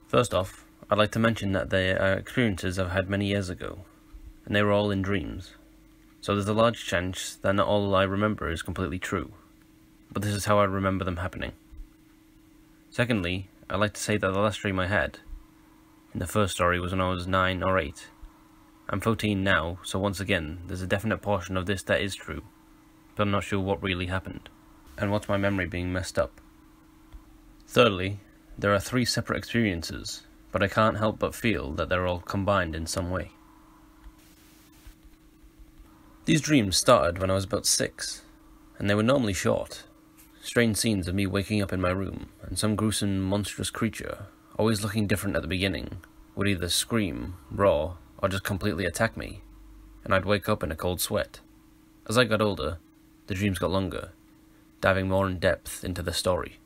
First off, I'd like to mention that they are experiences I've had many years ago, and they were all in dreams, so there's a large chance that not all I remember is completely true, but this is how I remember them happening. Secondly, I'd like to say that the last dream I had in the first story was when I was 9 or 8. I'm 14 now, so once again, there's a definite portion of this that is true, but I'm not sure what really happened, and what's my memory being messed up. Thirdly, there are 3 separate experiences, but I can't help but feel that they're all combined in some way. These dreams started when I was about 6, and they were normally short. Strange scenes of me waking up in my room, and some gruesome, monstrous creature, always looking different at the beginning, would either scream, roar, or just completely attack me, and I'd wake up in a cold sweat. As I got older, the dreams got longer, diving more in depth into the story.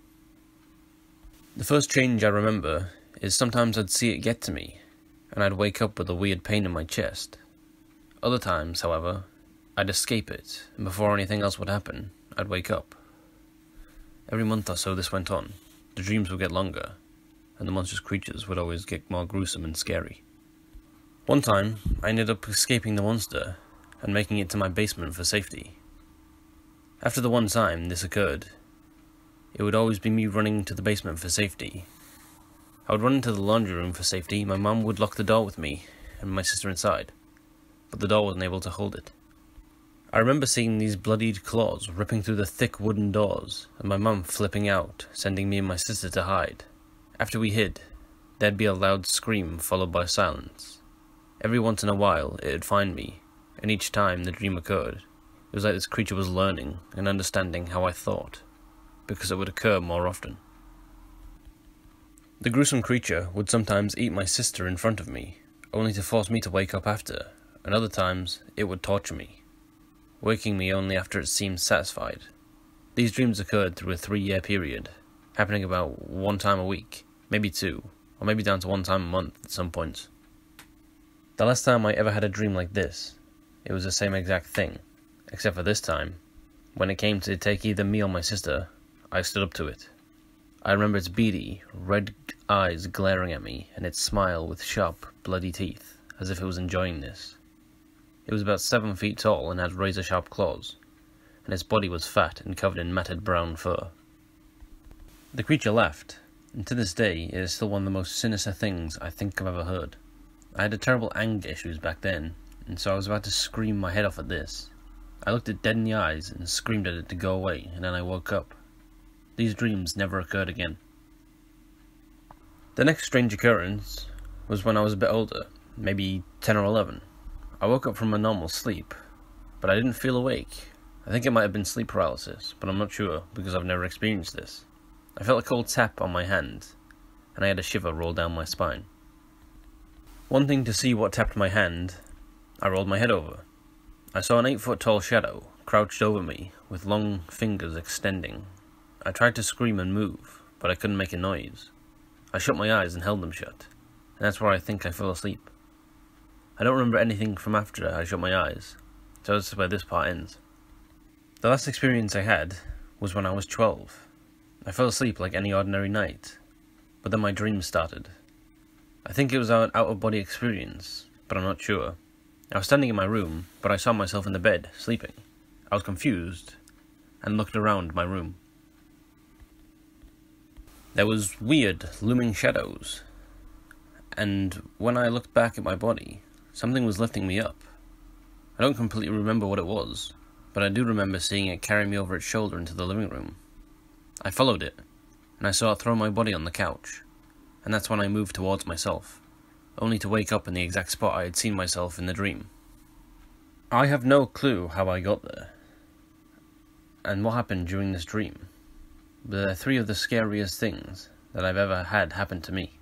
The first change I remember is sometimes I'd see it get to me, and I'd wake up with a weird pain in my chest. Other times, however, I'd escape it, and before anything else would happen, I'd wake up. Every month or so this went on, the dreams would get longer, and the monstrous creatures would always get more gruesome and scary. One time, I ended up escaping the monster, and making it to my basement for safety. After the one time this occurred, it would always be me running to the basement for safety. I would run into the laundry room for safety, my mum would lock the door with me, and my sister inside, but the door wasn't able to hold it. I remember seeing these bloodied claws ripping through the thick wooden doors, and my mum flipping out, sending me and my sister to hide. After we hid, there'd be a loud scream followed by silence. Every once in a while, it'd find me, and each time the dream occurred, it was like this creature was learning and understanding how I thought, because it would occur more often. The gruesome creature would sometimes eat my sister in front of me, only to force me to wake up after, and other times it would torture me, waking me only after it seemed satisfied. These dreams occurred through a 3-year period, happening about 1 time a week, maybe 2, or maybe down to 1 time a month at some points. The last time I ever had a dream like this, it was the same exact thing, except for this time, when it came to take either me or my sister, I stood up to it. I remember its beady, red eyes glaring at me, and its smile with sharp, bloody teeth, as if it was enjoying this. It was about 7 feet tall and had razor-sharp claws, and its body was fat and covered in matted brown fur. The creature laughed, and to this day it is still one of the most sinister things I think I've ever heard. I had terrible anger issues back then, and so I was about to scream my head off at this. I looked it dead in the eyes and screamed at it to go away, and then I woke up. These dreams never occurred again. The next strange occurrence was when I was a bit older, maybe 10 or 11. I woke up from a normal sleep, but I didn't feel awake. I think it might have been sleep paralysis, but I'm not sure because I've never experienced this. I felt a cold tap on my hand, and I had a shiver roll down my spine. Wanting to see what tapped my hand, I rolled my head over. I saw an 8-foot tall shadow crouched over me, with long fingers extending. I tried to scream and move, but I couldn't make a noise. I shut my eyes and held them shut, and that's where I think I fell asleep. I don't remember anything from after I shut my eyes, so this is where this part ends. The last experience I had was when I was 12. I fell asleep like any ordinary night, but then my dreams started. I think it was an out-of-body experience, but I'm not sure. I was standing in my room, but I saw myself in the bed, sleeping. I was confused, and looked around my room. There was weird, looming shadows, and when I looked back at my body, something was lifting me up. I don't completely remember what it was, but I do remember seeing it carry me over its shoulder into the living room. I followed it, and I saw it throw my body on the couch, and that's when I moved towards myself, only to wake up in the exact spot I had seen myself in the dream. I have no clue how I got there, and what happened during this dream. But they're 3 of the scariest things that I've ever had happen to me.